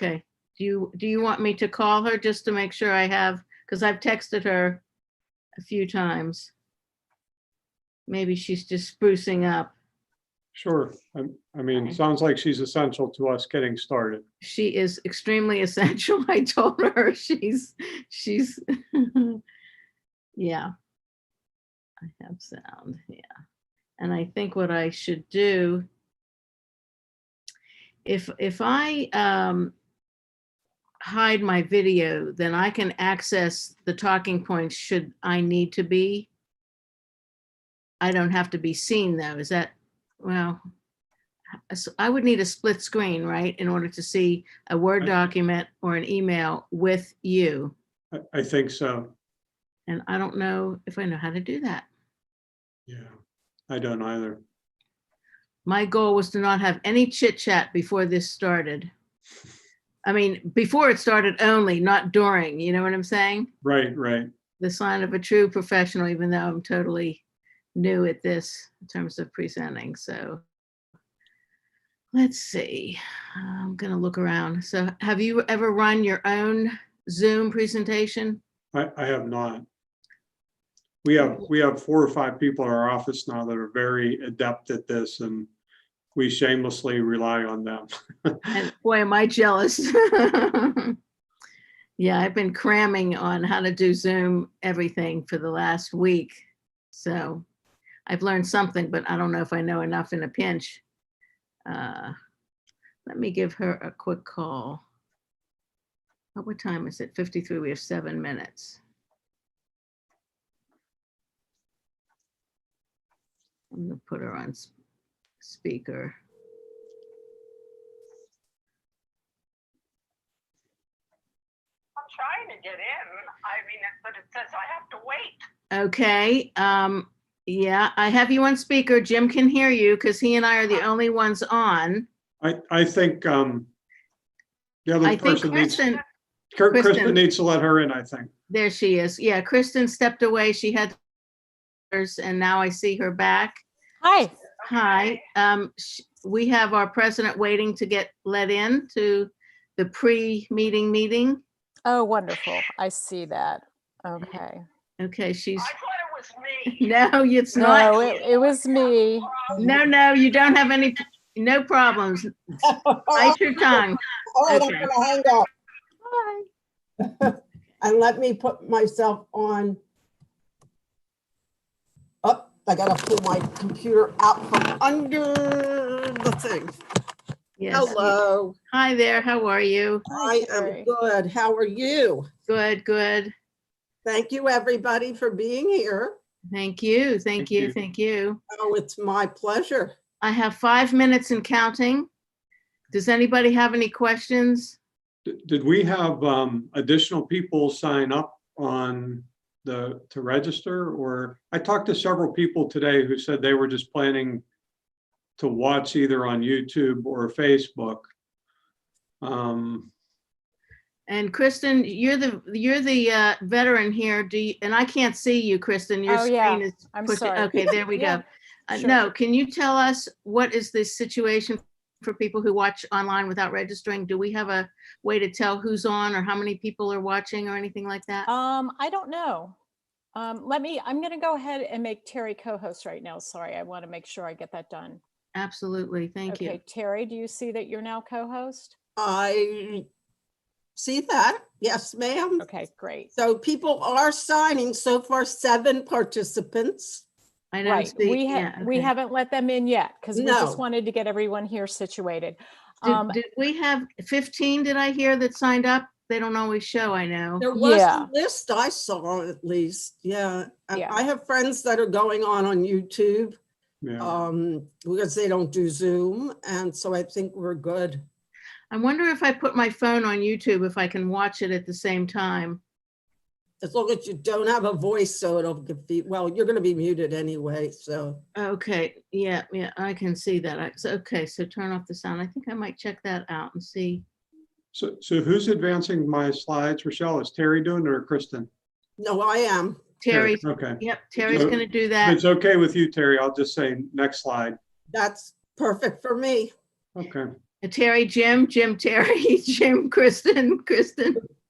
Okay. Do you want me to call her just to make sure I have, because I've texted her a few times. Maybe she's just sprucing up. Sure. I mean, Okay. sounds like she's essential to us getting started. She is extremely essential. I told her she's yeah. I have sound, yeah. And I think what I should do, if I hide my video, then I can access the talking points should I need to be. I don't have to be seen though. Is that, well, I would need a split screen, right? In order to see a Word document or an email with you. I think so. And I don't know if I know how to do that. Yeah, I don't either. My goal was to not have any chit chat before this started. I mean, before it started only, not during, you know what I'm saying? Right, right. The sign of a true professional, even though I'm totally new at this in terms of presenting. So let's see, I'm gonna look around. So have you ever run your own Zoom presentation? I have not. We have 4 or 5 people in our office now that are very adept at this, and we shamelessly rely on them. And boy, am I jealous. Yeah, I've been cramming on how to do Zoom everything for the last week. So I've learned something, but I don't know if I know enough in a pinch. Let me give her a quick call. Oh, what time is it? 53, we have 7 minutes. I'm gonna put her on speaker. Trying to get in. I mean, but it says I have to wait. Okay. Yeah, I have you on speaker. Jim can hear you because he and I are the only ones on. I think the other I think person needs, Kristen, Kristen needs to let her in, I think. there she is. Yeah, Kristen stepped away. She had hers, and now I see her back. Hi. Hi. We have our president waiting to get let in to the pre-meeting meeting. Oh, wonderful. I see that. Okay. Okay, she's, I thought it was me. no, it's No, not. it was me. No, you don't have any, no problems. Bite your tongue. All right, Okay. I'm gonna hang up Hi. and let me put myself on. Oh, I gotta pull my computer out from under the thing. Yes. Hello, Hi there, how are you? I am Terry. good. How are you? Good, good. Thank you, everybody, for being here. Thank you, Thank you. thank you. Oh, it's my pleasure. I have 5 minutes and counting. Does anybody have any questions? Did we have additional people sign up on to register? Or I talked to several people today who said they were just planning to watch either on YouTube or Facebook. And Kristen, you're the veteran here. Do you, and I can't see you, Kristen. Your Oh, yeah. screen is I'm pushed. sorry. Okay, there we Yeah, go. sure. No, can you tell us what is the situation for people who watch online without registering? Do we have a way to tell who's on or how many people are watching or anything like that? I don't know. I'm going to go ahead and make Terry co-host right now. Sorry, I want to make sure I get that done. Absolutely, thank Okay, you. Terry, do you see that you're now co-host? I see that. Yes, ma'am. Okay, great. So people are signing so far, 7 participants. I don't Right. see. We okay. haven't let them in yet because we just No. wanted to get everyone here situated. Did we have 15, did I hear, that signed up? They don't always show, I know. There was Yeah. a list I saw at least, yeah. And Yeah. I have friends that are going on YouTube Yeah. because they don't do Zoom. And so I think we're good. I wonder if I put my phone on YouTube, if I can watch it at the same time. As long as you don't have a voice, so it'll be, well, you're going to be muted anyway, so. Okay, yeah, I can see that. Okay, so turn off the sound. I think I might check that out and see. So who's advancing my slides? Rochelle, is Terry doing it or Kristen? No, I am. Terry, Okay. yep, Terry's So gonna do If that. it's okay with you, Terry, I'll just say next slide. That's perfect for me. Okay. Terry, Jim, Terry, Jim, Kristen,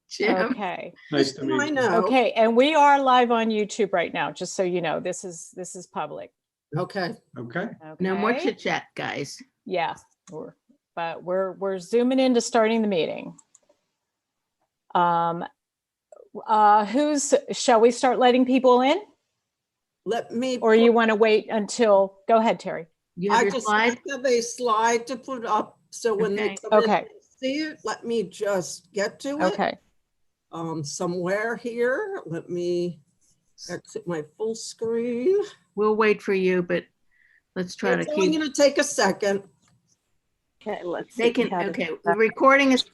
Jim. Okay. Nice to I meet you. know. Okay, and we are live on YouTube right now, just so you know. This is public. Okay. Okay. No more Okay? chit chat, guys. Yeah, but we're zooming into starting the meeting. Shall we start letting people in, Let me. or you want to wait until? Go ahead, Terry. You have I your just slide? have a slide to put up, so when they Okay. come in Okay. and see it, let me just get to it. Okay. Somewhere here, let me exit my full screen. We'll wait for you, but let's try to It's only keep. gonna take a second. Okay, let's They see. can, how to- okay, the recording is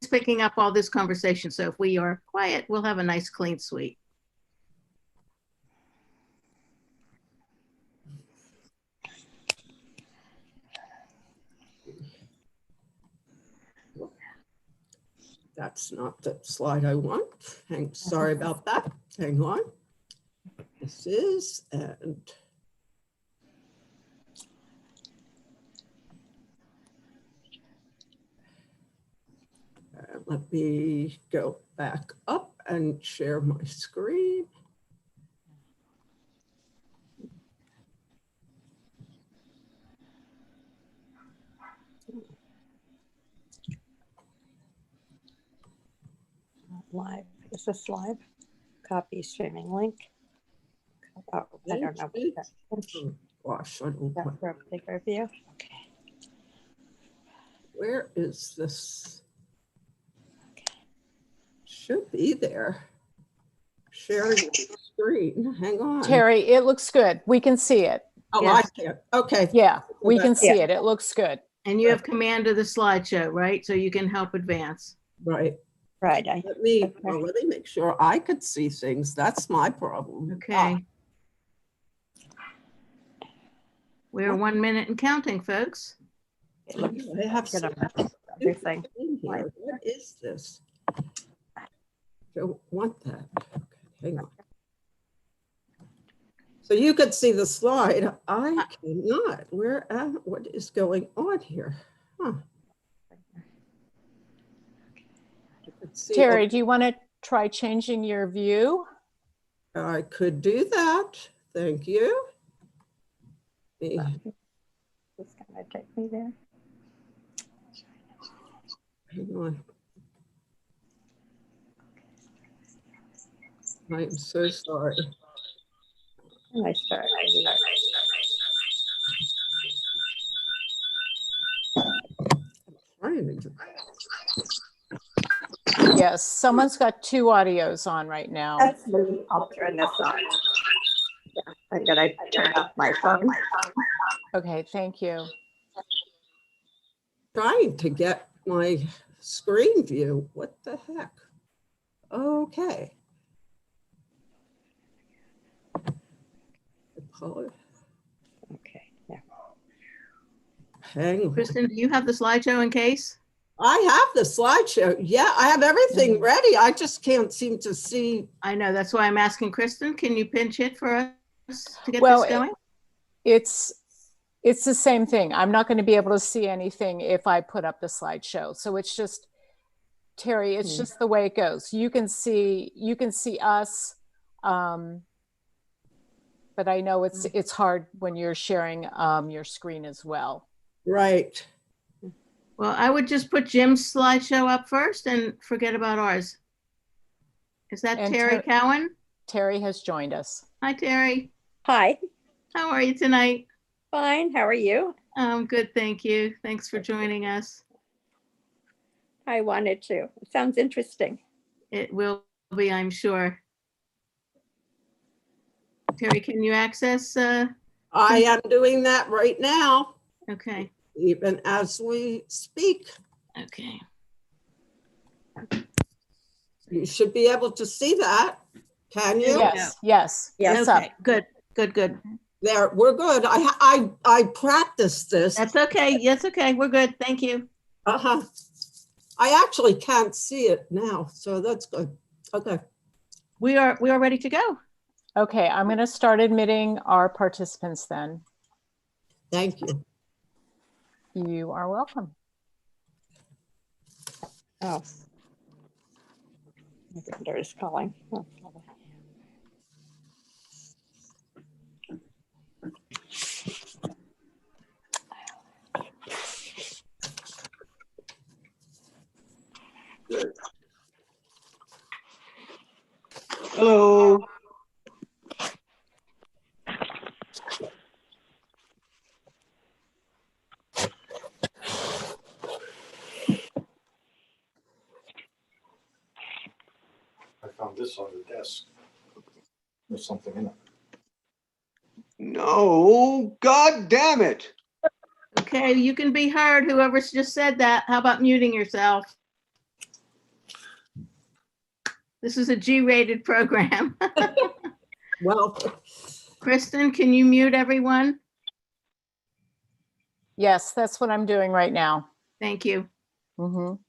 picking up all this conversation, so if we are quiet, we'll have a nice clean sweep. That's not the slide I want. Sorry about that. Hang on. This is, and let me go back up and share my screen. Live, is this live? Copy streaming link. Oh, I don't know. What that is. Oh, gosh, I don't, That for a bigger view? Okay. where is this? Should be there. Sharing the screen. Hang on. Terry, it looks good. We can see it. Oh, Yes. I can't. Okay. Yeah, we can see Yeah. it. It looks good. And you have command of the slideshow, right? So you can help advance. Right. Right. Let me make sure I could see things. That's my problem. Okay. We're 1 minute and counting, folks. It looks I have good. some Everything. in here. What is this? Don't want that. Okay, hang on. So you could see the slide. I cannot. What is going on here? Huh. I could see- Terry, do you want to try changing your view? I could do that. Thank you. It's gonna take me there. Hang on. I'm so sorry. And I start. Trying to- Yes, someone's got two audios on right now. That's me. I'll turn this on. Yeah, I'm gonna turn off my phone. Okay, thank you. Trying to get my screen view. What the heck? Okay. Okay, yeah. Hang on. Kristen, do you have the slideshow in case? I have the slideshow. Yeah, I have everything ready. I just can't seem to see. I know, that's why I'm asking Kristen, can you pinch it for us to get Well, this going? It's the same thing. I'm not going to be able to see anything if I put up the slideshow. So it's just, Terry, it's just the way it goes. You can see us, but I know it's hard when you're sharing your screen as well. Right. Well, I would just put Jim's slideshow up first and forget about ours. Is that And Terry Cowan? Terry has joined us. Hi, Terry. Hi, How are you tonight? fine. How are you? Good, thank you. Thanks for joining us. I wanted to. It sounds interesting. It will be, I'm sure. Terry, can you access? I am doing that right now, Okay, even as we speak. okay. You should be able to see that. Can you? Yes, yes. Yes. It's up. Okay, good, good, good. There, we're good. I practiced this. That's okay. Yes, okay. We're good. Thank you. Uh-huh. I actually can't see it now, so that's good. Okay. We are ready to go. Okay, I'm going to start admitting our participants then. Thank you. You are welcome. Oh. My granddaughter is calling. Oh, hold on. Hello. I found this on the desk. There's something in it. No, God damn it. Okay, you can be heard, whoever's just said that. How about muting yourself? This is a G-rated program. Well, Kristen, can you mute everyone? Yes, that's what I'm doing right now. Thank you. Mhm.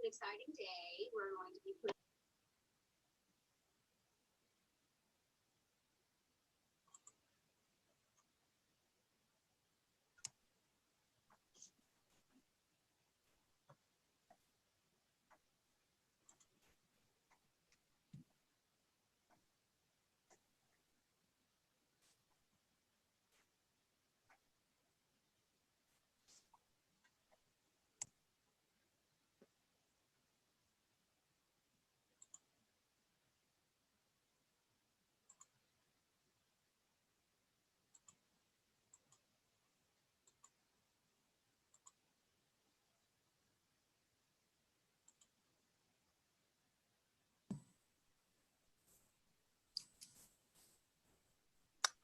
An exciting day. We're going to be putting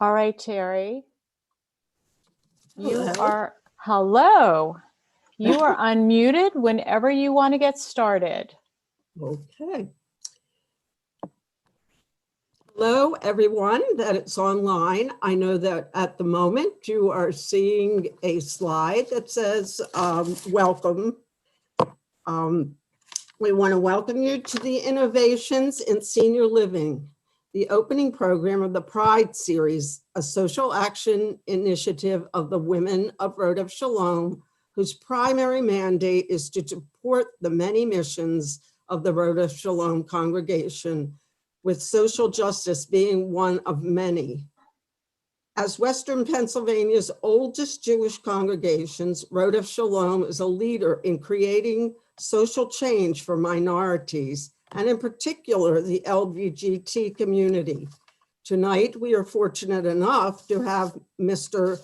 All right, Terry. You Hello. are, hello. You are unmuted whenever you want to get started. okay. Hello, everyone that it's online. I know that at the moment you are seeing a slide that says welcome. We want to welcome you to the Innovations in Senior Living, the opening program of the Pride Series, a social action initiative of the Women of Road of Shalom, whose primary mandate is to support the many missions of the Road of Shalom congregation, with social justice being one of many. As Western Pennsylvania's oldest Jewish congregations, Road of Shalom is a leader in creating social change for minorities, and in particular, the LGBT community. Tonight, we are fortunate enough to have Mr.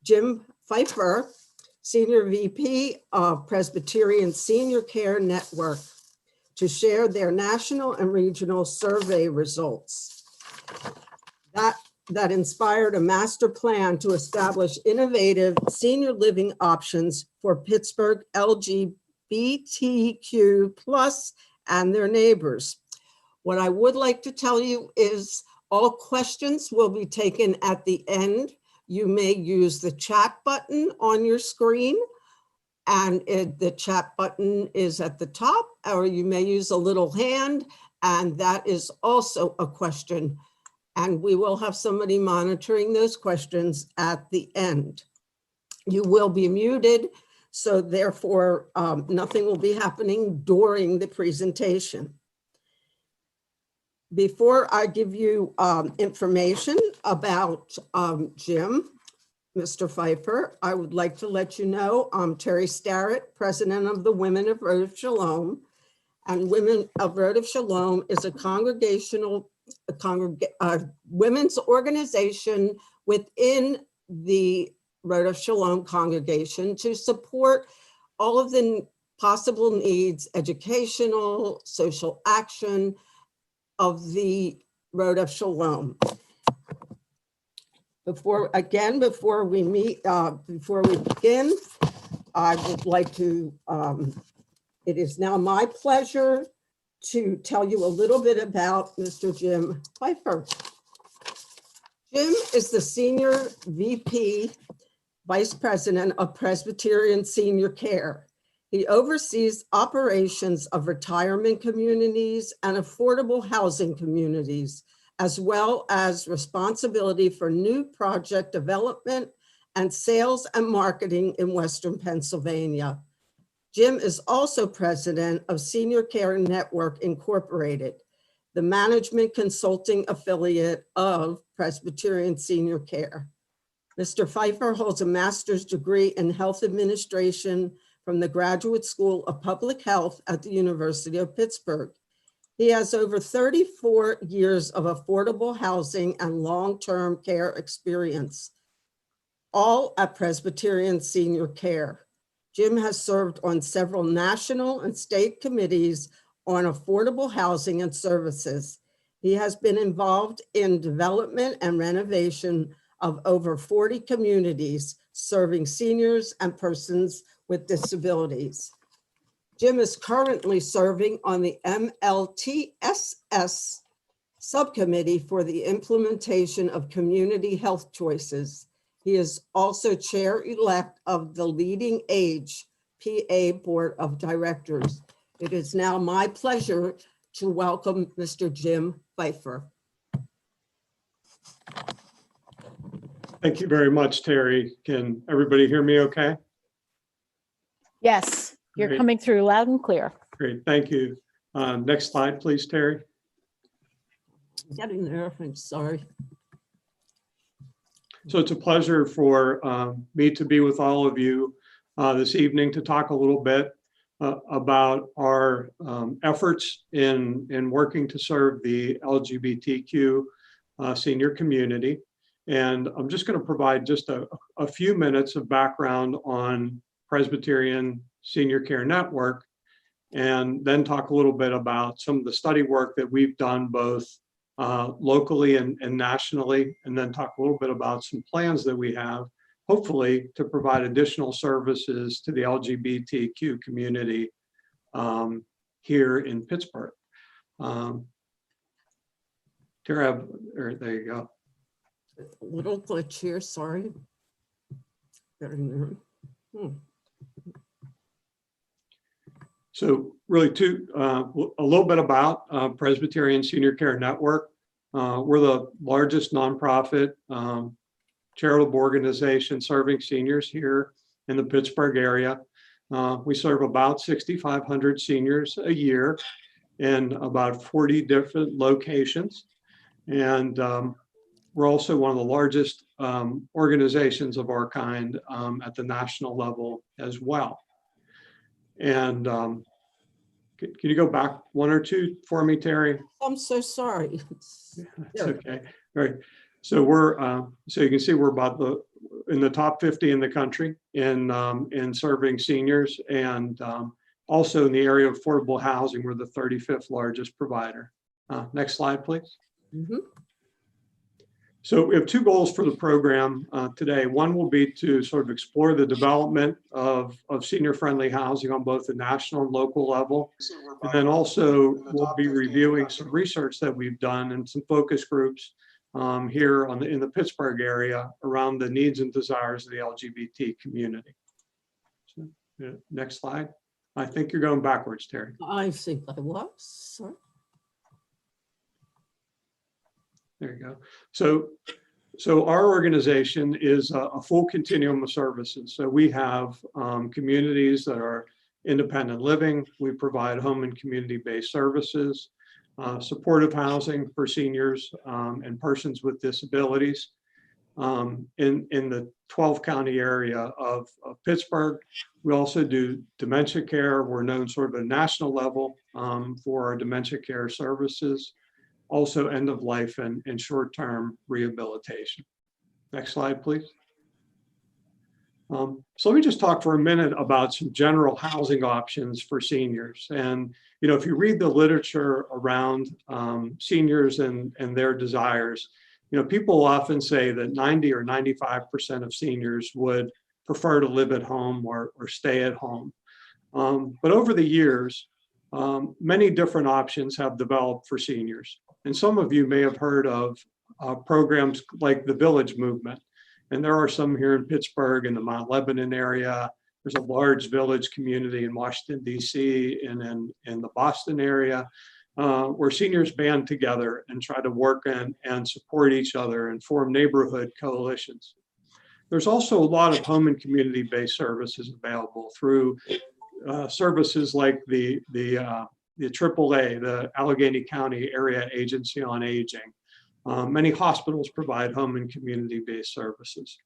Jim Pfeiffer, Senior VP of Presbyterian Senior Care Network, to share their national and regional survey results. That inspired a master plan to establish innovative senior living options for Pittsburgh LGBTQ plus and their neighbors. What I would like to tell you is all questions will be taken at the end. You may use the chat button on your screen, and the chat button is at the top, or you may use a little hand, and that is also a question. And we will have somebody monitoring those questions at the end. You will be muted, so therefore nothing will be happening during the presentation. Before I give you information about Jim, Mr. Pfeiffer, I would like to let you know I'm Terry Starrett, President of the Women of Road of Shalom. And Women of Road of Shalom is a women's organization within the Road of Shalom congregation to support all of the possible needs, educational, social action of the Road of Shalom. Before we begin, I would like to, it is now my pleasure to tell you a little bit about Mr. Jim Pfeiffer. Jim is the Senior VP, Vice President of Presbyterian Senior Care. He oversees operations of retirement communities and affordable housing communities, as well as responsibility for new project development and sales and marketing in Western Pennsylvania. Jim is also president of Senior Care Network Incorporated, the management consulting affiliate of Presbyterian Senior Care. Mr. Pfeiffer holds a master's degree in health administration from the Graduate School of Public Health at the University of Pittsburgh. He has over 34 years of affordable housing and long-term care experience, all at Presbyterian Senior Care. Jim has served on several national and state committees on affordable housing and services. He has been involved in development and renovation of over 40 communities serving seniors and persons with disabilities. Jim is currently serving on the MLTSS subcommittee for the implementation of community health choices. He is also chair-elect of the Leading Age PA Board of Directors. It is now my pleasure to welcome Mr. Jim Pfeiffer. Thank you very much, Terry. Can everybody hear me okay? Yes, you're Great. coming through loud and clear. Great, thank you. Next slide, please, Terry. Getting there, I'm sorry. So it's a pleasure for me to be with all of you this evening to talk a little bit about our efforts in working to serve the LGBTQ senior community. And I'm just going to provide just a few minutes of background on Presbyterian Senior Care Network, and then talk a little bit about some of the study work that we've done both locally and nationally, and then talk a little bit about some plans that we have, hopefully, to provide additional services to the LGBTQ community here in Pittsburgh. Tara, there you go. A little glitch here, sorry. Getting there. So really a little bit about Presbyterian Senior Care Network. We're the largest nonprofit charitable organization serving seniors here in the Pittsburgh area. We serve about 6,500 seniors a year in about 40 different locations. And we're also one of the largest organizations of our kind at the national level as well. And can you go back one or two for me, Terry? I'm so sorry. That's okay. All right. So we're so you can see we're about in the top 50 in the country in serving seniors, and also in the area of affordable housing, we're the 35th largest provider. Next slide, please. Mm-hmm. So we have two goals for the program today. One will be to sort of explore the development of senior-friendly housing on both the national and local level. And then also we'll be reviewing some research that we've done and some focus groups here in the Pittsburgh area around the needs and desires of the LGBT community. So, next slide. I think you're going backwards, Terry. I think I was, sorry. There you go. So So our organization is a full continuum of services. So we have communities that are independent living. We provide home and community-based services, supportive housing for seniors and persons with disabilities. In the 12-county area of Pittsburgh, we also do dementia care. We're known sort of at a national level for our dementia care services. Also end of life and short-term rehabilitation. Next slide, please. So let me just talk for a minute about some general housing options for seniors. And, you know, if you read the literature around seniors and their desires, you know, people often say that 90 or 95% of seniors would prefer to live at home or stay at home. But over the years, many different options have developed for seniors. And some of you may have heard of programs like the Village Movement. And there are some here in Pittsburgh and the Mount Lebanon area. There's a large village community in Washington, D.C. and in the Boston area where seniors band together and try to work and support each other and form neighborhood coalitions. There's also a lot of home and community-based services available through services like the AAA, the Allegheny County Area Agency on Aging. Many hospitals provide home and community-based services.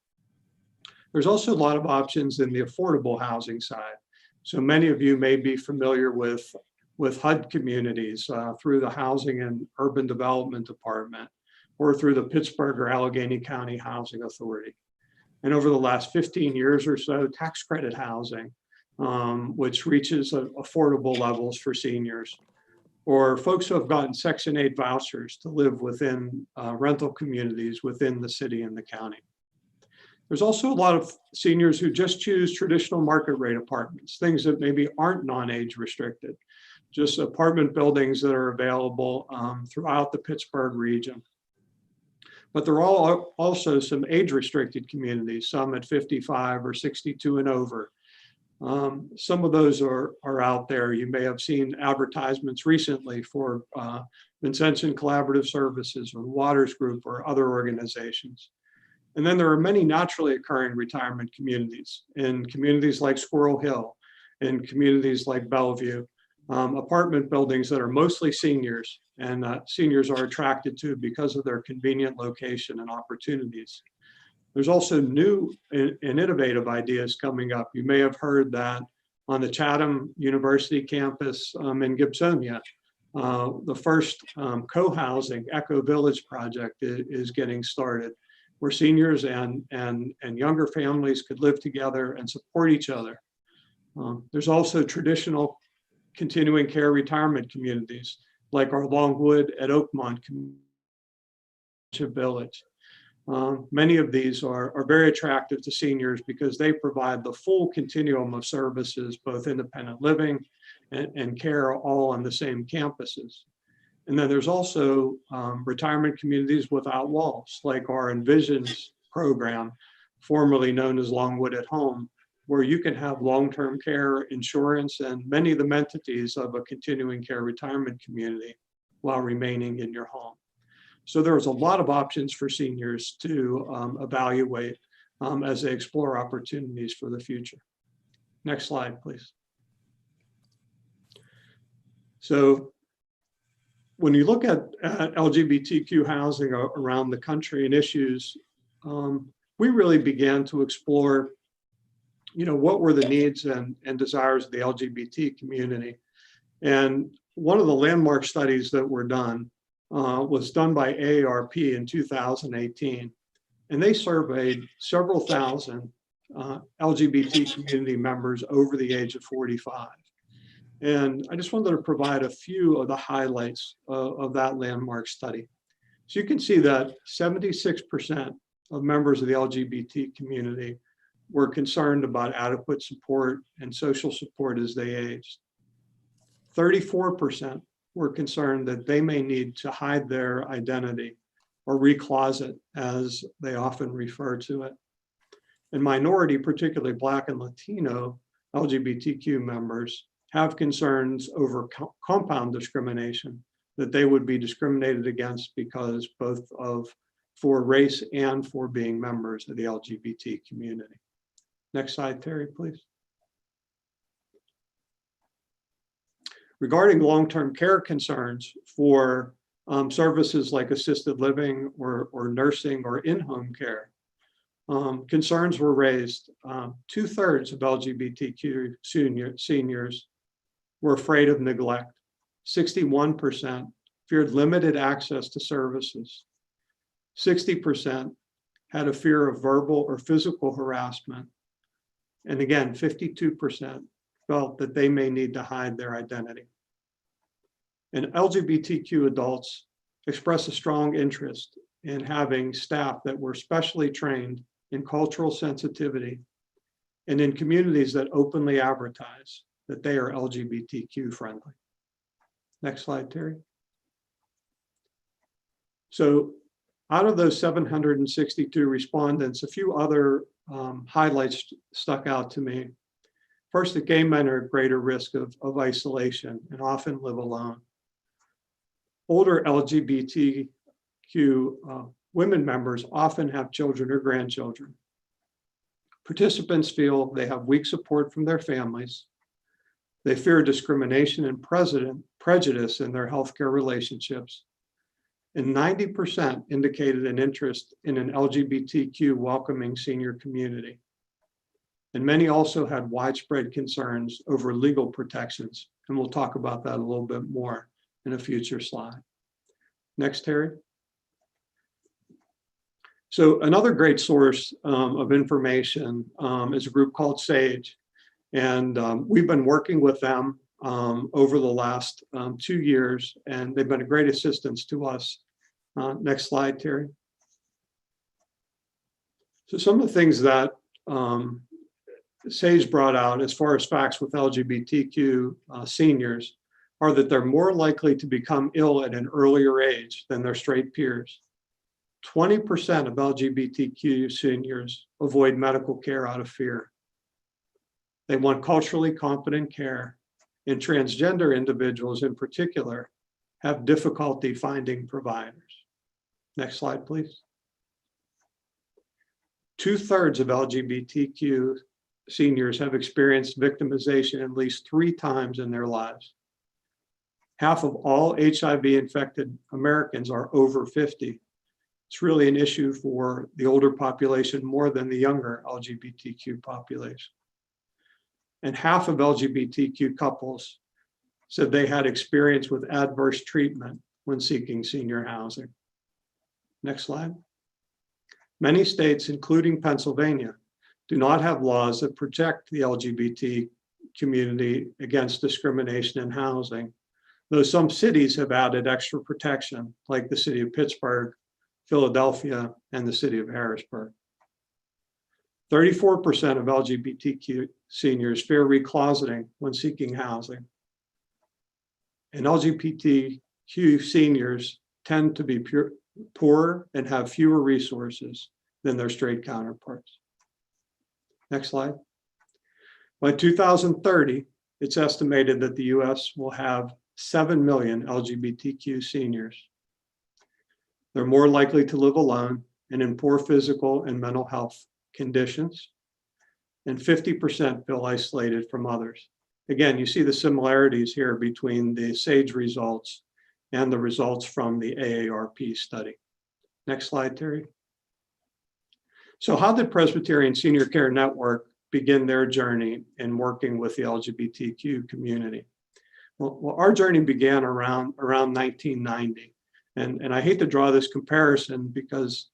There's also a lot of options in the affordable housing side. So many of you may be familiar with HUD communities through the Housing and Urban Development Department or through the Pittsburgh or Allegheny County Housing Authority. And over the last 15 years or so, tax credit housing, which reaches affordable levels for seniors, or folks who have gotten Section 8 vouchers to live within rental communities within the city and the county. There's also a lot of seniors who just choose traditional market rate apartments, things that maybe aren't non-age restricted, just apartment buildings that are available throughout the Pittsburgh region. But there are also some age restricted communities, some at 55 or 62 and over. Some of those are out there. You may have seen advertisements recently for Vincentian Collaborative Services or Waters Group or other organizations. And then there are many naturally occurring retirement communities in communities like Squirrel Hill, in communities like Bellevue, apartment buildings that are mostly seniors and seniors are attracted to because of their convenient location and opportunities. There's also new and innovative ideas coming up. You may have heard that on the Chatham University campus in Gibsonia, the first co-housing Echo Village project is getting started, where seniors and younger families could live together and support each other. There's also traditional continuing care retirement communities like our Longwood at Oakmont Village. Many of these are very attractive to seniors because they provide the full continuum of services, both independent living and care, all on the same campuses. And then there's also retirement communities without walls, like our Envisions program, formerly known as Longwood at Home, where you can have long-term care insurance and many of the amenities of a continuing care retirement community while remaining in your home. So there's a lot of options for seniors to evaluate as they explore opportunities for the future. Next slide, please. So when you look at LGBTQ housing around the country and issues, we really began to explore, you know, what were the needs and desires of the LGBT community. And one of the landmark studies that were done was done by AARP in 2018. And they surveyed several thousand LGBT community members over the age of 45. And I just wanted to provide a few of the highlights of that landmark study. So you can see that 76% of members of the LGBT community were concerned about adequate support and social support as they aged. 34% were concerned that they may need to hide their identity or recloset, as they often refer to it. And minority, particularly Black and Latino LGBTQ members, have concerns over compound discrimination, that they would be discriminated against because both of for race and for being members of the LGBT community. Next slide, Terry, please. Regarding long-term care concerns for services like assisted living or nursing or in-home care, concerns were raised. 2/3 of LGBTQ seniors were afraid of neglect. 61% feared limited access to services. 60% had a fear of verbal or physical harassment. And again, 52% felt that they may need to hide their identity. And LGBTQ adults expressed a strong interest in having staff that were specially trained in cultural sensitivity and in communities that openly advertise that they are LGBTQ friendly. Next slide, Terry. So out of those 762 respondents, a few other highlights stuck out to me. First, that gay men are at greater risk of isolation and often live alone. Older LGBTQ women members often have children or grandchildren. Participants feel they have weak support from their families. They fear discrimination and prejudice in their healthcare relationships. And 90% indicated an interest in an LGBTQ welcoming senior community. And many also had widespread concerns over legal protections. And we'll talk about that a little bit more in a future slide. Next, Terry. So another great source of information is a group called SAGE. And we've been working with them over the last 2 years, and they've been a great assistance to us. Next slide, Terry. So some of the things that SAGE brought out as far as facts with LGBTQ seniors are that they're more likely to become ill at an earlier age than their straight peers. 20% of LGBTQ seniors avoid medical care out of fear. They want culturally competent care, and transgender individuals in particular have difficulty finding providers. Next slide, please. 2/3 of LGBTQ seniors have experienced victimization at least 3 times in their lives. Half of all HIV-infected Americans are over 50. It's really an issue for the older population more than the younger LGBTQ population. And half of LGBTQ couples said they had experience with adverse treatment when seeking senior housing. Next slide. Many states, including Pennsylvania, do not have laws that protect the LGBT community against discrimination in housing, though some cities have added extra protection, like the city of Pittsburgh, Philadelphia, and the city of Harrisburg. 34% of LGBTQ seniors fear recloseting when seeking housing. And LGBTQ seniors tend to be poorer and have fewer resources than their straight counterparts. Next slide. By 2030, it's estimated that the US will have 7 million LGBTQ seniors. They're more likely to live alone and in poor physical and mental health conditions, and 50% feel isolated from others. Again, you see the similarities here between the SAGE results and the results from the AARP study. Next slide, Terry. So how did Presbyterian Senior Care Network begin their journey in working with the LGBTQ community? Well, our journey began around 1990. And I hate to draw this comparison because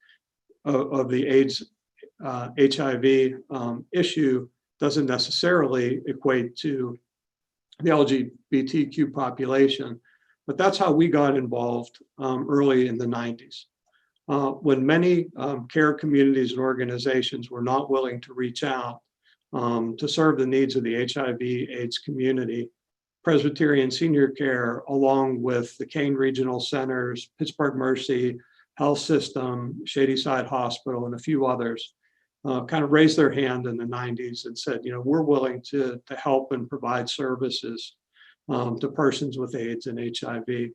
of the AIDS HIV issue doesn't necessarily equate to the LGBTQ population, but that's how we got involved early in the 90s. When many care communities and organizations were not willing to reach out to serve the needs of the HIV/AIDS community, Presbyterian Senior Care, along with the Kane Regional Centers, Pittsburgh Mercy Health System, Shadyside Hospital, and a few others, kind of raised their hand in the 90s and said, we're willing to help and provide services to persons with AIDS and HIV.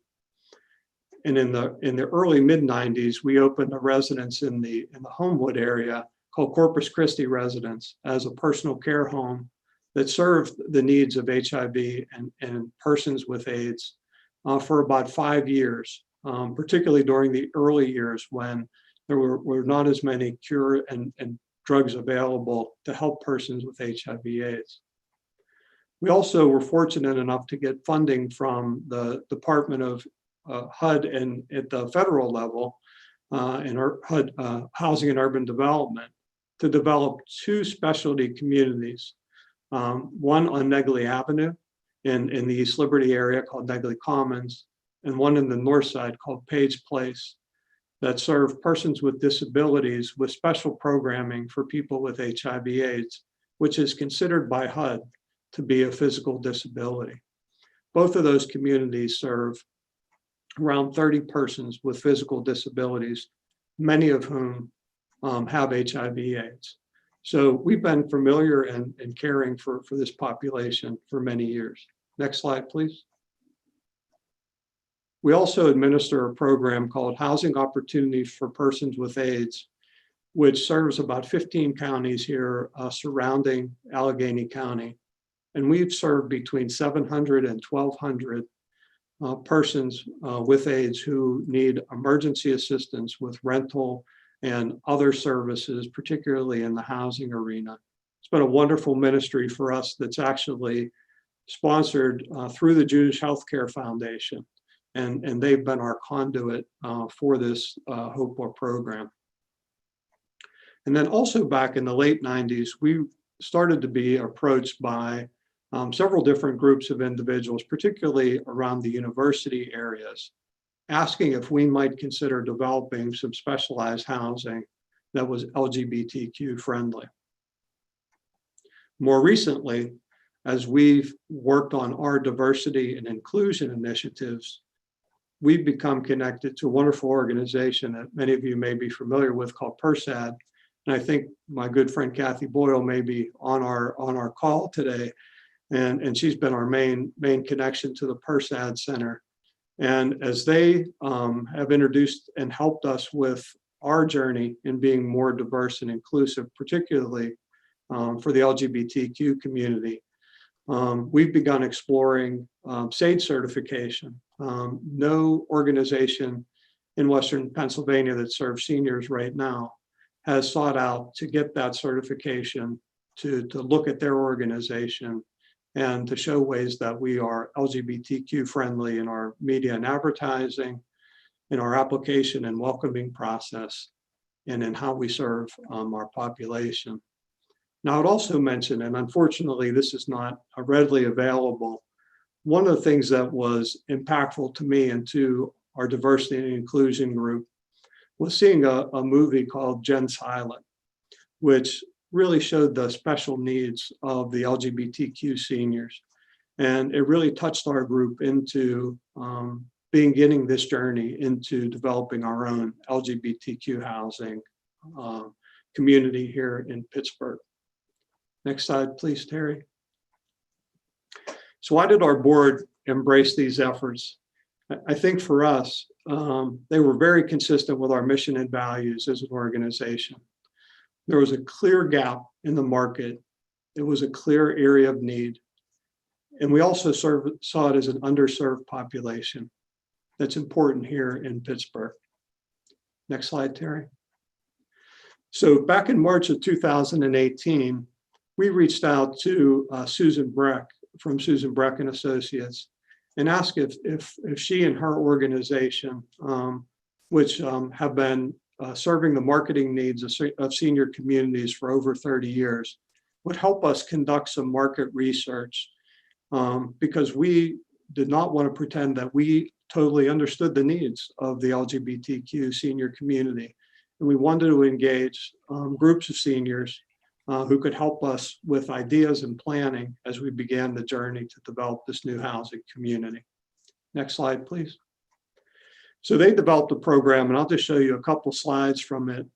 And in the early mid-90s, we opened a residence in the Homewood area called Corpus Christi Residence as a personal care home that served the needs of HIV and persons with AIDS for about 5 years, particularly during the early years when there were not as many cure and drugs available to help persons with HIV/AIDS. We also were fortunate enough to get funding from the Department of HUD and at the federal level in HUD Housing and Urban Development to develop 2 specialty communities, one on Negley Avenue in the East Liberty area called Negley Commons, and one in the north side called Page Place, that serve persons with disabilities with special programming for people with HIV/AIDS, which is considered by HUD to be a physical disability. Both of those communities serve around 30 persons with physical disabilities, many of whom have HIV/AIDS. So we've been familiar and caring for this population for many years. Next slide, please. We also administer a program called Housing Opportunities for Persons with AIDS, which serves about 15 counties here surrounding Allegheny County. And we've served between 700 and 1,200 persons with AIDS who need emergency assistance with rental and other services, particularly in the housing arena. It's been a wonderful ministry for us that's actually sponsored through the Jewish Healthcare Foundation. And they've been our conduit for this HOPA program. And then also back in the late 90s, we started to be approached by several different groups of individuals, particularly around the university areas, asking if we might consider developing some specialized housing that was LGBTQ friendly. More recently, as we've worked on our diversity and inclusion initiatives, we've become connected to a wonderful organization that many of you may be familiar with called PERSAD. And I think my good friend Kathy Boyle may be on our call today. And she's been our main connection to the PERSAD Center. And as they have introduced and helped us with our journey in being more diverse and inclusive, particularly for the LGBTQ community, we've begun exploring SAGE certification. No organization in Western Pennsylvania that serves seniors right now has sought out to get that certification to look at their organization and to show ways that we are LGBTQ friendly in our media and advertising, in our application and welcoming process, and in how we serve our population. Now, I'd also mention, and unfortunately this is not readily available, one of the things that was impactful to me and to our diversity and inclusion group was seeing a movie called Gen Silent, which really showed the special needs of the LGBTQ seniors. And it really touched our group into beginning this journey into developing our own LGBTQ housing community here in Pittsburgh. Next slide, please, Terry. So why did our board embrace these efforts? I think for us, they were very consistent with our mission and values as an organization. There was a clear gap in the market. It was a clear area of need. And we also saw it as an underserved population that's important here in Pittsburgh. Next slide, Terry. So back in March of 2018, we reached out to Susan Breck from Susan Breck and Associates and asked if she and her organization, which have been serving the marketing needs of senior communities for over 30 years, would help us conduct some market research because we did not want to pretend that we totally understood the needs of the LGBTQ senior community. And we wanted to engage groups of seniors who could help us with ideas and planning as we began the journey to develop this new housing community. Next slide, please. So they developed a program, and I'll just show you a couple slides from it,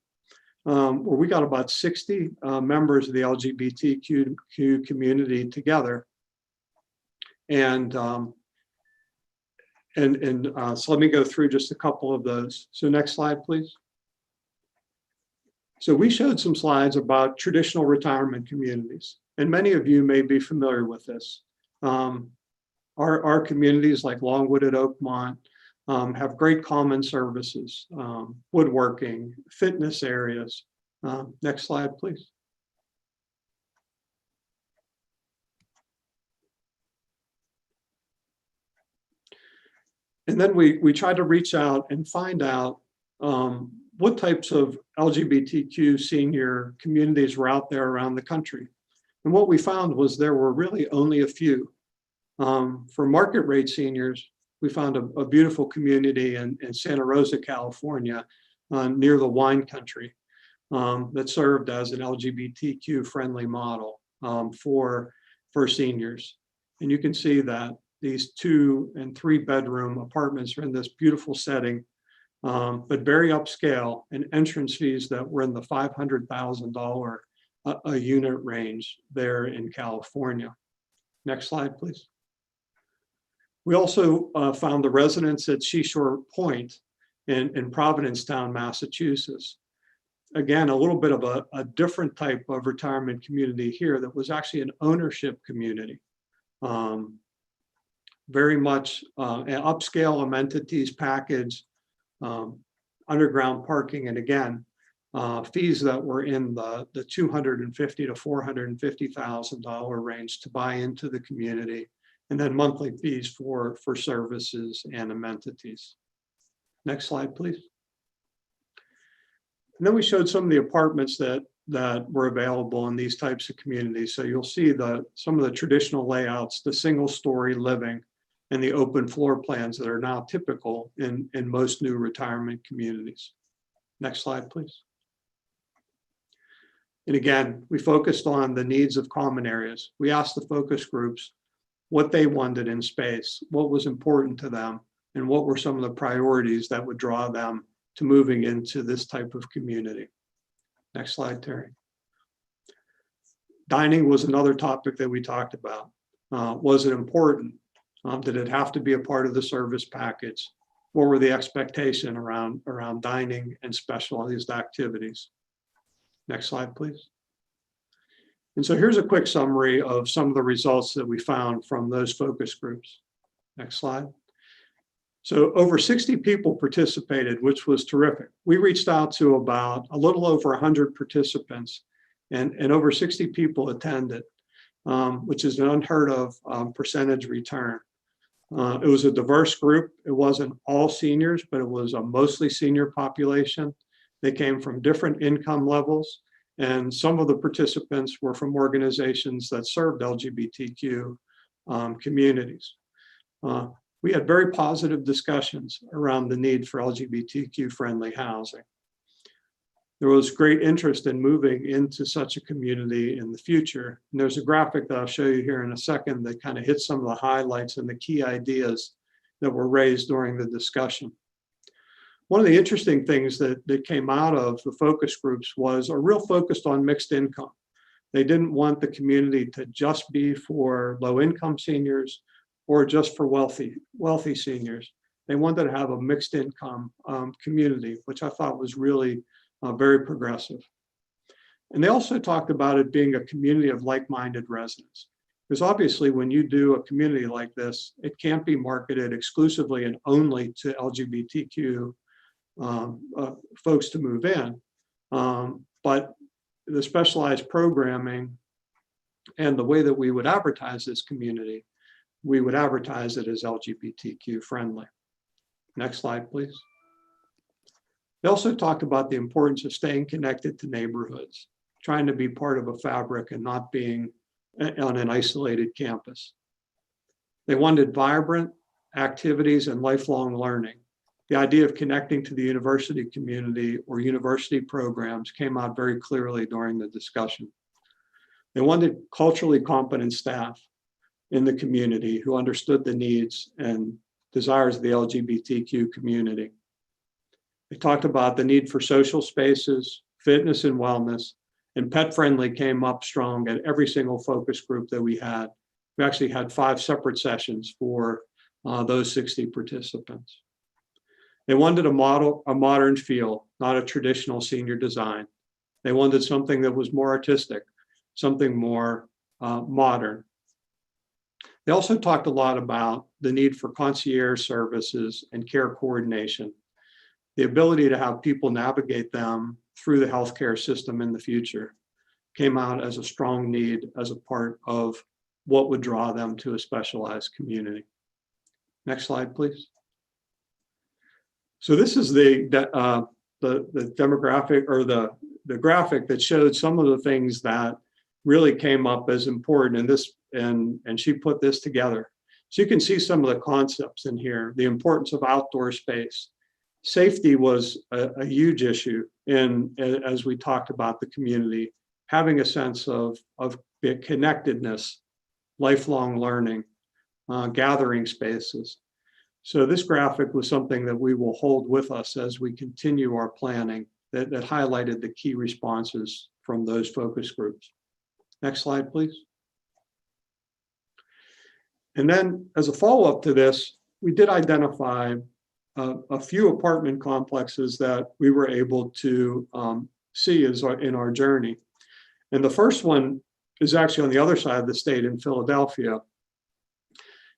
where we got about 60 members of the LGBTQ community together. And So let me go through just a couple of those. So next slide, please. So we showed some slides about traditional retirement communities, and many of you may be familiar with this. Our communities like Longwood at Oakmont have great common services, woodworking, fitness areas. Next slide, please. And then we tried to reach out and find out what types of LGBTQ senior communities were out there around the country. And what we found was there were really only a few. For market rate seniors, we found a beautiful community in Santa Rosa, California, near the wine country, that served as an LGBTQ friendly model for seniors. And you can see that these 2 and 3 bedroom apartments are in this beautiful setting, but very upscale, and entrance fees that were in the $500,000 a unit range there in California. Next slide, please. We also found the residents at Seashore Point in Providencetown, Massachusetts. Again, a little bit of a different type of retirement community here that was actually an ownership community. Very much an upscale amenities package, underground parking, and again, fees that were in the $250,000 to $450,000 range to buy into the community, and then monthly fees for services and amenities. Next slide, please. And then we showed some of the apartments that were available in these types of communities. So you'll see some of the traditional layouts, the single-story living, and the open floor plans that are now typical in most new retirement communities. Next slide, please. And again, we focused on the needs of common areas. We asked the focus groups what they wanted in space, what was important to them, and what were some of the priorities that would draw them to moving into this type of community. Next slide, Terry. Dining was another topic that we talked about. Was it important? Did it have to be a part of the service package? What were the expectations around dining and specialized activities? Next slide, please. And so here's a quick summary of some of the results that we found from those focus groups. Next slide. So over 60 people participated, which was terrific. We reached out to about a little over 100 participants, and over 60 people attended, which is an unheard of percentage return. It was a diverse group. It wasn't all seniors, but it was a mostly senior population. They came from different income levels, and some of the participants were from organizations that served LGBTQ communities. We had very positive discussions around the need for LGBTQ friendly housing. There was great interest in moving into such a community in the future. And there's a graphic that I'll show you here in a second that kind of hits some of the highlights and the key ideas that were raised during the discussion. One of the interesting things that came out of the focus groups was a real focus on mixed income. They didn't want the community to just be for low income seniors or just for wealthy seniors. They wanted to have a mixed income community, which I thought was really very progressive. And they also talked about it being a community of like-minded residents. Because obviously when you do a community like this, it can't be marketed exclusively and only to LGBTQ folks to move in. But the specialized programming and the way that we would advertise this community, we would advertise it as LGBTQ friendly. Next slide, please. They also talked about the importance of staying connected to neighborhoods, trying to be part of a fabric and not being on an isolated campus. They wanted vibrant activities and lifelong learning. The idea of connecting to the university community or university programs came out very clearly during the discussion. They wanted culturally competent staff in the community who understood the needs and desires of the LGBTQ community. They talked about the need for social spaces, fitness and wellness, and pet friendly came up strong at every single focus group that we had. We actually had 5 separate sessions for those 60 participants. They wanted a modern feel, not a traditional senior design. They wanted something that was more artistic, something more modern. They also talked a lot about the need for concierge services and care coordination, the ability to have people navigate them through the healthcare system in the future came out as a strong need as a part of what would draw them to a specialized community. Next slide, please. So this is the demographic or the graphic that showed some of the things that really came up as important in this, and she put this together. So you can see some of the concepts in here, the importance of outdoor space. Safety was a huge issue as we talked about the community, having a sense of connectedness, lifelong learning, gathering spaces. So this graphic was something that we will hold with us as we continue our planning that highlighted the key responses from those focus groups. Next slide, please. And then as a follow-up to this, we did identify a few apartment complexes that we were able to see in our journey. And the first one is actually on the other side of the state in Philadelphia.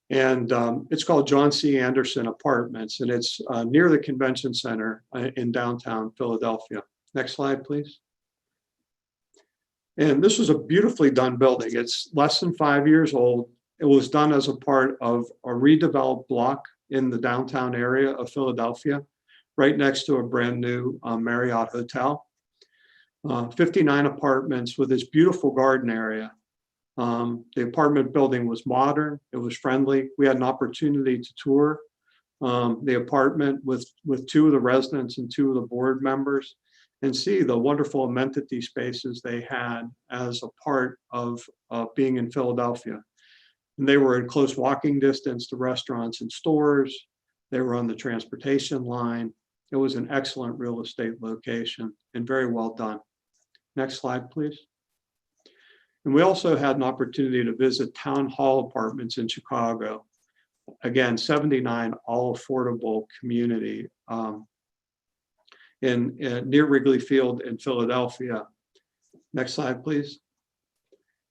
And it's called John C. Anderson Apartments, and it's near the convention center in downtown Philadelphia. Next slide, please. And this was a beautifully done building. It's less than 5 years old. It was done as a part of a redeveloped block in the downtown area of Philadelphia, right next to a brand new Marriott hotel. 59 apartments with this beautiful garden area. The apartment building was modern, it was friendly. We had an opportunity to tour the apartment with 2 of the residents and 2 of the board members and see the wonderful amenity spaces they had as a part of being in Philadelphia. And they were in close walking distance to restaurants and stores. They were on the transportation line. It was an excellent real estate location and very well done. Next slide, please. And we also had an opportunity to visit Town Hall Apartments in Chicago. Again, 79 all affordable community near Wrigley Field in Philadelphia. Next slide, please.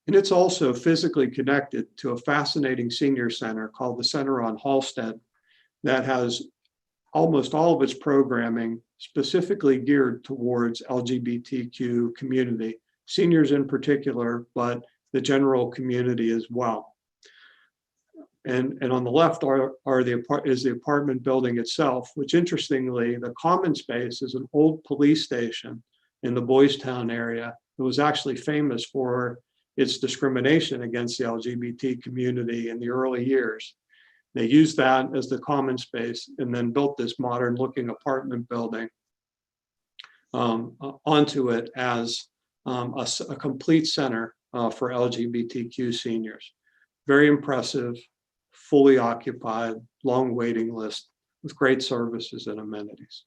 And it's also physically connected to a fascinating senior center called the Center on Halsted that has almost all of its programming specifically geared towards LGBTQ community, seniors in particular, but the general community as well. And on the left is the apartment building itself, which interestingly, the common space is an old police station in the Boys Town area. It was actually famous for its discrimination against the LGBT community in the early years. They used that as the common space and then built this modern looking apartment building onto it as a complete center for LGBTQ seniors. Very impressive, fully occupied, long waiting list with great services and amenities.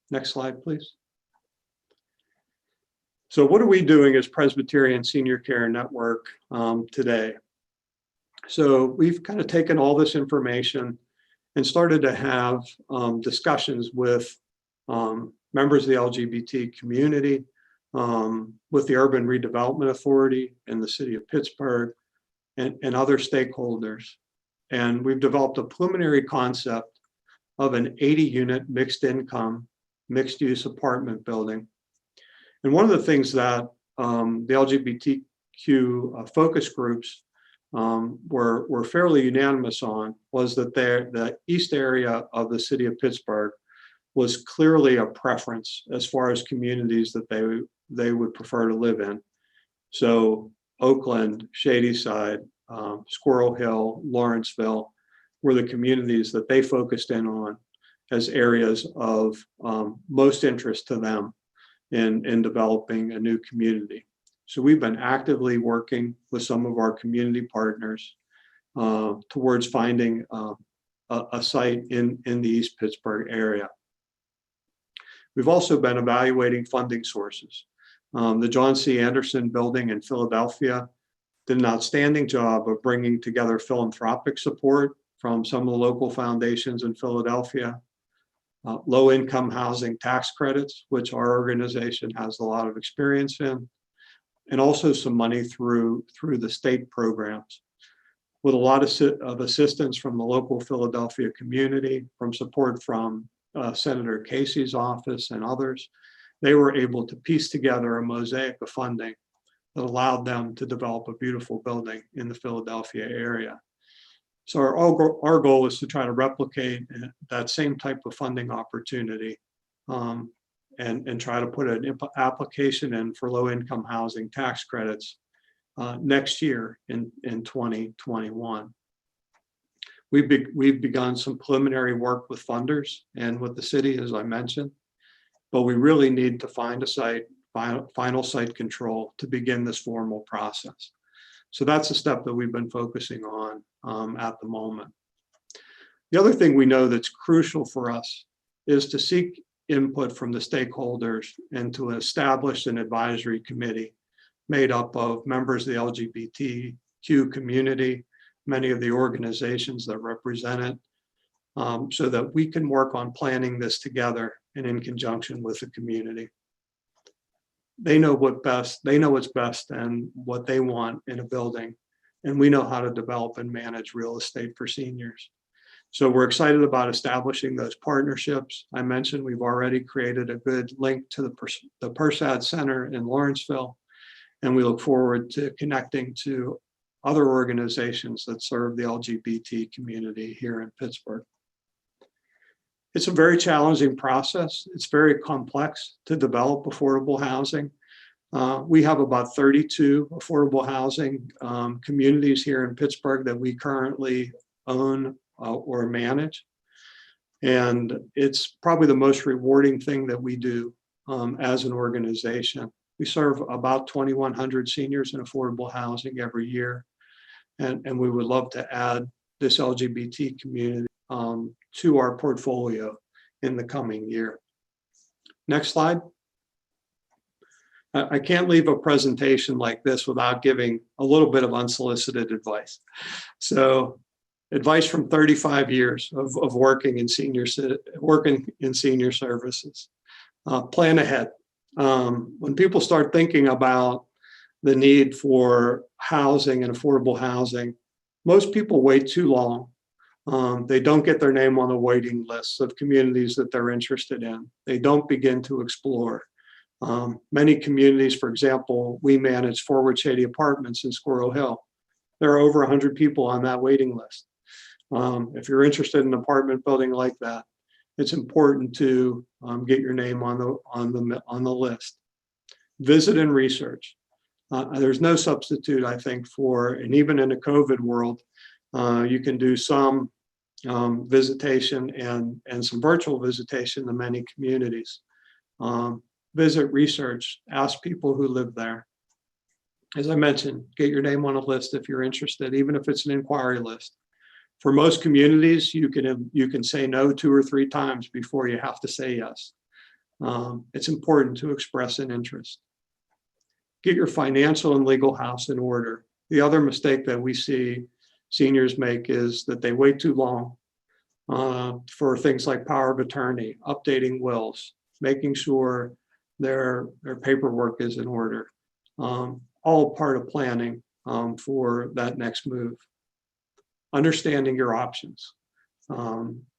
Next slide, please. So what are we doing as Presbyterian Senior Care Network today? So we've kind of taken all this information and started to have discussions with members of the LGBT community, with the Urban Redevelopment Authority and the City of Pittsburgh and other stakeholders. And we've developed a preliminary concept of an 80-unit mixed income, mixed use apartment building. And one of the things that the LGBTQ focus groups were fairly unanimous on was that the east area of the city of Pittsburgh was clearly a preference as far as communities that they would prefer to live in. So Oakland, Shadyside, Squirrel Hill, Lawrenceville were the communities that they focused in on as areas of most interest to them in developing a new community. So we've been actively working with some of our community partners towards finding a site in the East Pittsburgh area. We've also been evaluating funding sources. The John C. Anderson building in Philadelphia did an outstanding job of bringing together philanthropic support from some of the local foundations in Philadelphia, low-income housing tax credits, which our organization has a lot of experience in, and also some money through the state programs. With a lot of assistance from the local Philadelphia community, from support from Senator Casey's office and others, they were able to piece together a mosaic of funding that allowed them to develop a beautiful building in the Philadelphia area. So our goal is to try to replicate that same type of funding opportunity and try to put an application in for low-income housing tax credits next year in 2021. We've begun some preliminary work with funders and with the city, as I mentioned, but we really need to find a site, final site control to begin this formal process. So that's a step that we've been focusing on at the moment. The other thing we know that's crucial for us is to seek input from the stakeholders and to establish an advisory committee made up of members of the LGBTQ community, many of the organizations that represent it, so that we can work on planning this together and in conjunction with the community. They know what's best and what they want in a building, and we know how to develop and manage real estate for seniors. So we're excited about establishing those partnerships. I mentioned we've already created a good link to the Persad Center in Lawrenceville, and we look forward to connecting to other organizations that serve the LGBT community here in Pittsburgh. It's a very challenging process. It's very complex to develop affordable housing. We have about 32 affordable housing communities here in Pittsburgh that we currently own or manage. And it's probably the most rewarding thing that we do as an organization. We serve about 2,100 seniors in affordable housing every year. And we would love to add this LGBT community to our portfolio in the coming year. Next slide. I can't leave a presentation like this without giving a little bit of unsolicited advice. So advice from 35 years of working in senior services. Plan ahead. When people start thinking about the need for housing and affordable housing, most people wait too long. They don't get their name on the waiting list of communities that they're interested in. They don't begin to explore. Many communities, for example, we manage Forward Shady Apartments in Squirrel Hill. There are over 100 people on that waiting list. If you're interested in an apartment building like that, it's important to get your name on the list. Visit and research. There's no substitute, I think, for, and even in a COVID world, you can do some visitation and some virtual visitation in many communities. Visit, research, ask people who live there. As I mentioned, get your name on a list if you're interested, even if it's an inquiry list. For most communities, you can say no 2 or 3 times before you have to say yes. It's important to express an interest. Get your financial and legal house in order. The other mistake that we see seniors make is that they wait too long for things like power of attorney, updating wills, making sure their paperwork is in order. All part of planning for that next move. Understanding your options.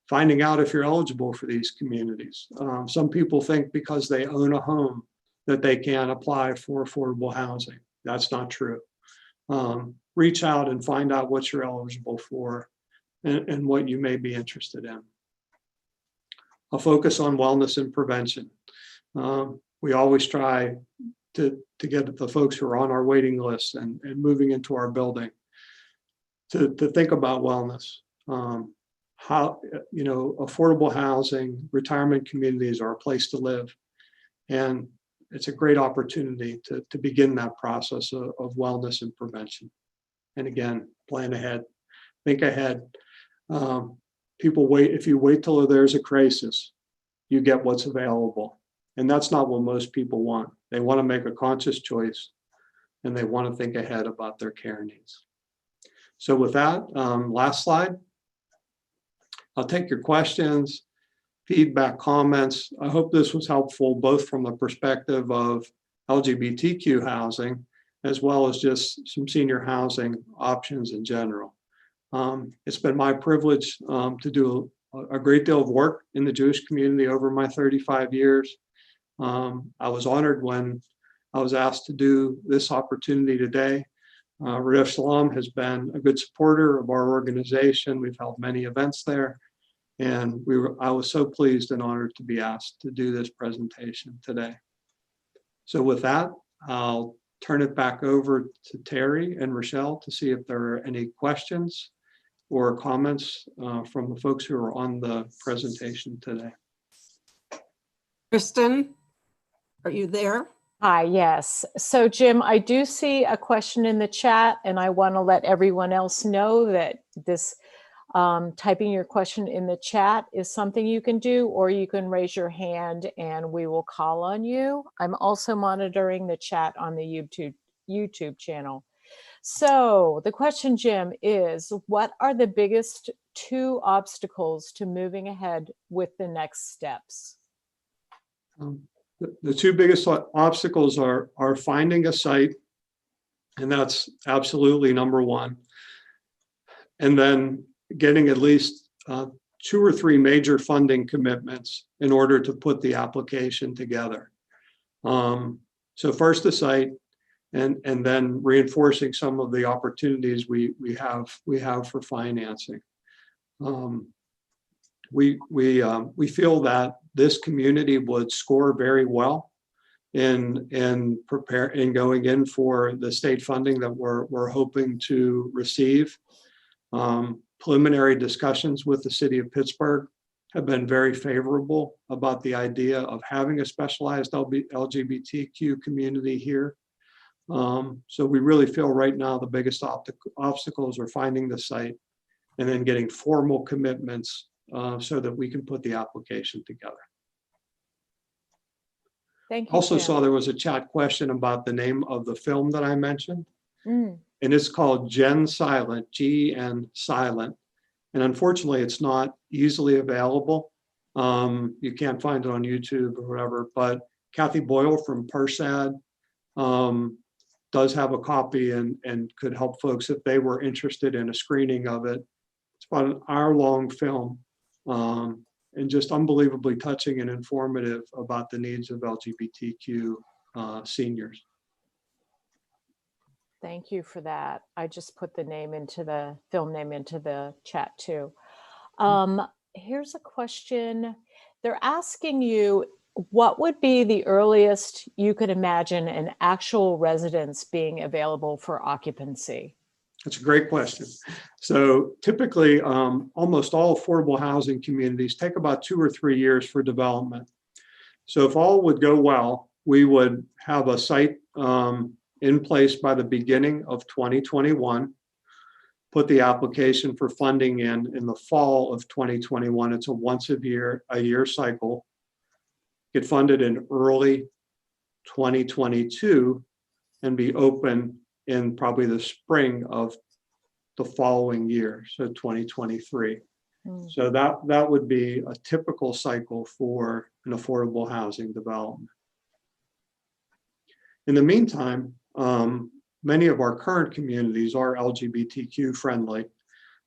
Finding out if you're eligible for these communities. Some people think because they own a home that they can apply for affordable housing. That's not true. Reach out and find out what you're eligible for and what you may be interested in. A focus on wellness and prevention. We always try to get the folks who are on our waiting list and moving into our building to think about wellness. How, affordable housing, retirement communities are a place to live. And it's a great opportunity to begin that process of wellness and prevention. And again, plan ahead, think ahead. People wait, if you wait till there's a crisis, you get what's available. And that's not what most people want. They want to make a conscious choice and they want to think ahead about their care needs. So with that, last slide. I'll take your questions, feedback, comments. I hope this was helpful both from the perspective of LGBTQ housing as well as just some senior housing options in general. It's been my privilege to do a great deal of work in the Jewish community over my 35 years. I was honored when I was asked to do this opportunity today. Rodef Shalom has been a good supporter of our organization. We've held many events there, and I was so pleased and honored to be asked to do this presentation today. So with that, I'll turn it back over to Terry and Rochelle to see if there are any questions or comments from the folks who are on the presentation today. Kristen, are you there? Hi, yes. So Jim, I do see a question in the chat, and I want to let everyone else know that this typing your question in the chat is something you can do, or you can raise your hand and we will call on you. I'm also monitoring the chat on the YouTube channel. So the question, Jim, is what are the biggest 2 obstacles to moving ahead with the next steps? The 2 biggest obstacles are finding a site, and that's absolutely number 1. And then getting at least 2 or 3 major funding commitments in order to put the application together. So first the site, and then reinforcing some of the opportunities we have for financing. We feel that this community would score very well in going in for the state funding that we're hoping to receive. Preliminary discussions with the city of Pittsburgh have been very favorable about the idea of having a specialized LGBTQ community here. So we really feel right now the biggest obstacles are finding the site and then getting formal commitments so that we can put the application together. Thank you. Also Jim. saw there was a chat question about the name of the film that I mentioned. And it's called Gen Silent, G-N Silent. And unfortunately, it's not easily available. You can't find it on YouTube or whatever, but Kathy Boyle from PERSAD does have a copy and could help folks if they were interested in a screening of it. It's about an hour-long film and just unbelievably touching and informative about the needs of LGBTQ seniors. Thank you for that. I just put the name into the film name into the chat too. Here's a question. They're asking you, what would be the earliest you could imagine an actual residence being available for occupancy? That's a great question. So typically, almost all affordable housing communities take about 2 or 3 years for development. So if all would go well, we would have a site in place by the beginning of 2021, put the application for funding in the fall of 2021. It's a once a year cycle. Get funded in early 2022 and be open in probably the spring of the following year, so 2023. So that would be a typical cycle for an affordable housing development. In the meantime, many of our current communities are LGBTQ friendly,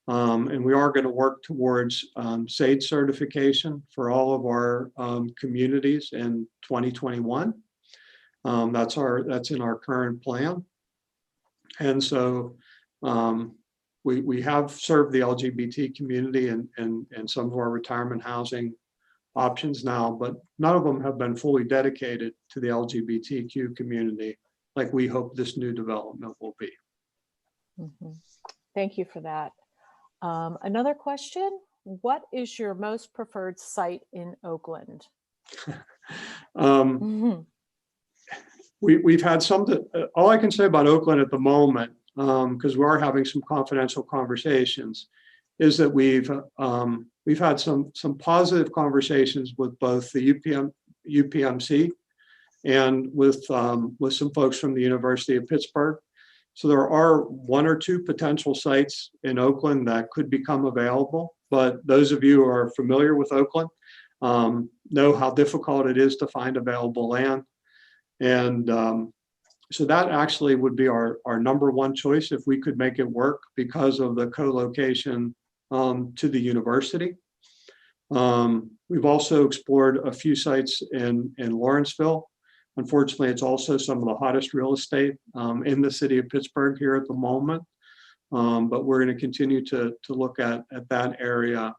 and we are going to work towards SAGE certification for all of our communities in 2021. That's in our current plan. And so we have served the LGBT community in some of our retirement housing options now, but none of them have been fully dedicated to the LGBTQ community like we hope this new development will be. Thank you for that. Another question, what is your most preferred site in Oakland? We've had some, all I can say about Oakland at the moment, because we are having some confidential conversations, is that we've had some positive conversations with both the UPMC and with some folks from the University of Pittsburgh. So there are 1 or 2 potential sites in Oakland that could become available, but those of you who are familiar with Oakland know how difficult it is to find available land. And so that actually would be our number one choice if we could make it work because of the co-location to the university. We've also explored a few sites in Lawrenceville. Unfortunately, it's also some of the hottest real estate in the city of Pittsburgh here at the moment. But we're going to continue to look at that area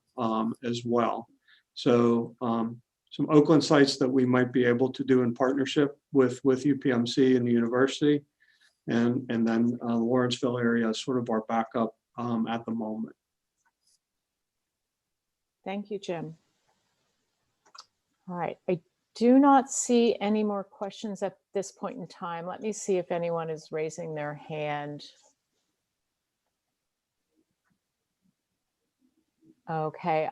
as well. So some Oakland sites that we might be able to do in partnership with UPMC and the university, and then the Lawrenceville area is sort of our backup at the moment. Thank you, Jim. All right, I do not see any more questions at this point in time. Let me see if anyone is raising their hand. Okay,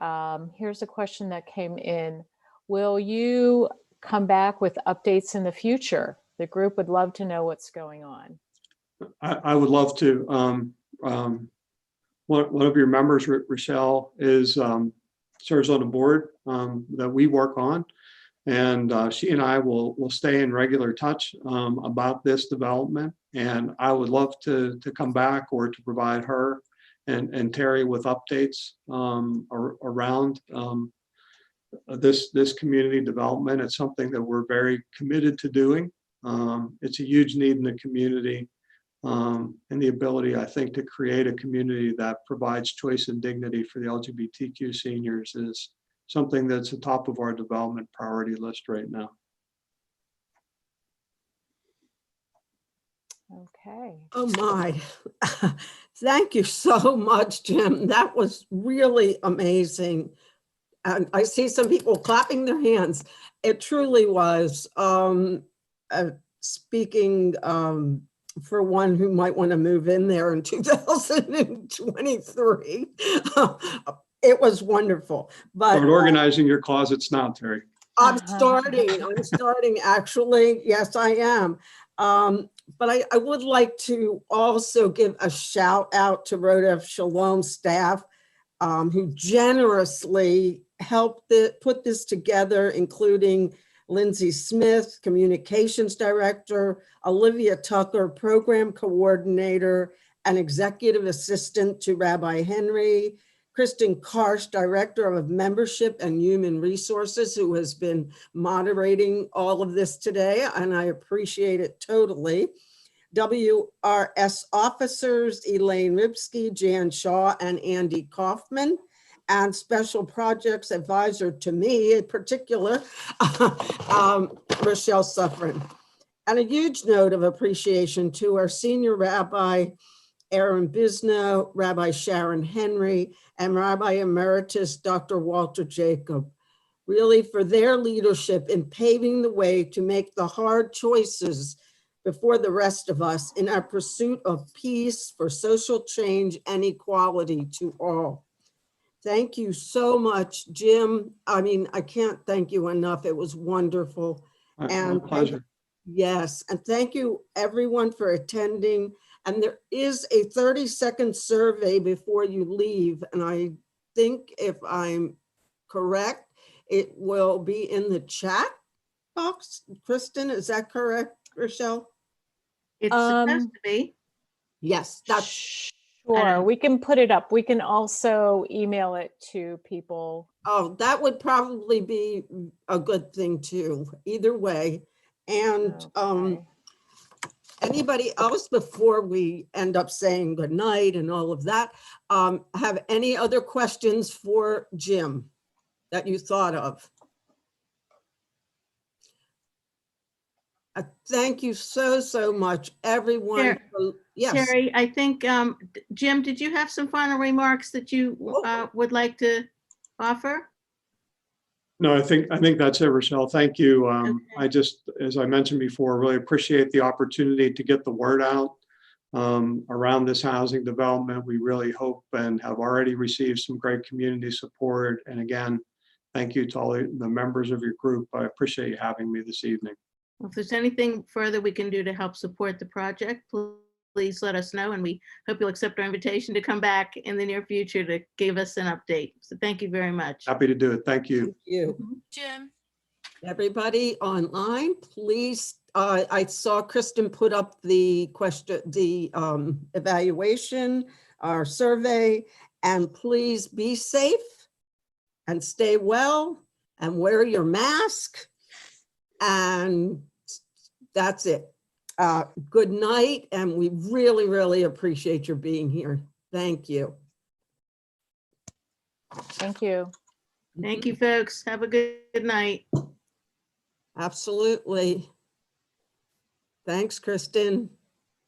here's a question that came in. Will you come back with updates in the future? The group would love to know what's going on. I would love to. One of your members, Rochelle, serves on a board that we work on, and she and I will stay in regular touch about this development. And I would love to come back or to provide her and Terry with updates around this community development. It's something that we're very committed to doing. It's a huge need in the community, and the ability, I think, to create a community that provides choice and dignity for the LGBTQ seniors is something that's at the top of our development priority list right now. Okay. Oh my. Thank you so much, Jim. That was really amazing. And I see some people clapping their hands. It truly was. Speaking for one who might want to move in there in 2023, it was wonderful. But Start organizing your closets now, Terry. I'm starting actually. Yes, I am. But I would like to also give a shout out to Road of Shalom staff who generously helped put this together, including Lindsay Smith, communications director, Olivia Tucker, program coordinator and executive assistant to Rabbi Henry, Kristen Karsh, director of membership and human resources, who has been moderating all of this today, and I appreciate it totally. WRS officers, Elaine Ribsky, Jan Shaw, and Andy Kaufman, and special projects advisor to me in particular, Rochelle Suffren. And a huge note of appreciation to our senior rabbi, Aaron Bisno, Rabbi Sharon Henry, and Rabbi Emeritus Dr. Walter Jacob, really for their leadership in paving the way to make the hard choices before the rest of us in our pursuit of peace for social change and equality to all. Thank you so much, Jim. I mean, I can't thank you enough. It was wonderful. My pleasure. Yes, and thank you everyone for attending. And there is a 30-second survey before you leave. And I think if I'm correct, it will be in the chat box. Kristen, is that correct, Rochelle? It's supposed to be. Yes, that's Sure, we can put it up. We can also email it to people. Oh, that would probably be a good thing too, either way. And Okay. anybody else, before we end up saying goodnight and all of that, have any other questions for Jim that you thought of? Thank you so much, everyone. Yes. Terry, I think, Jim, did you have some final remarks that you would like to offer? No, I think that's it, Rochelle. Thank you. Okay. I just, as I mentioned before, really appreciate the opportunity to get the word out around this housing development. We really hope and have already received some great community support. And again, thank you to all the members of your group. I appreciate you having me this evening. If there's anything further we can do to help support the project, please please let us know, and we hope you'll accept our invitation to come back in the near future to give us an update. So thank you very much. Happy to do it. Thank you. Thank you. Jim. Everybody online, please, I saw Kristen put up the question, the evaluation, our survey, and please be safe and stay well and wear your mask. And that's it. Good night. And we really, really appreciate your being here. Thank you. Thank you. Thank you, folks. Have a good night. Absolutely. Thanks, Kristen.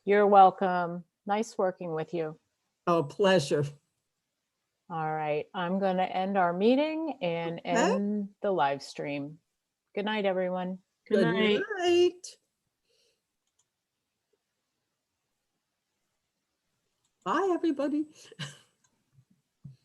You're welcome. Nice working with you. Oh, pleasure. All right, I'm going to end our meeting and Okay. end the live stream. Good night, everyone. Good night. night. Bye, everybody.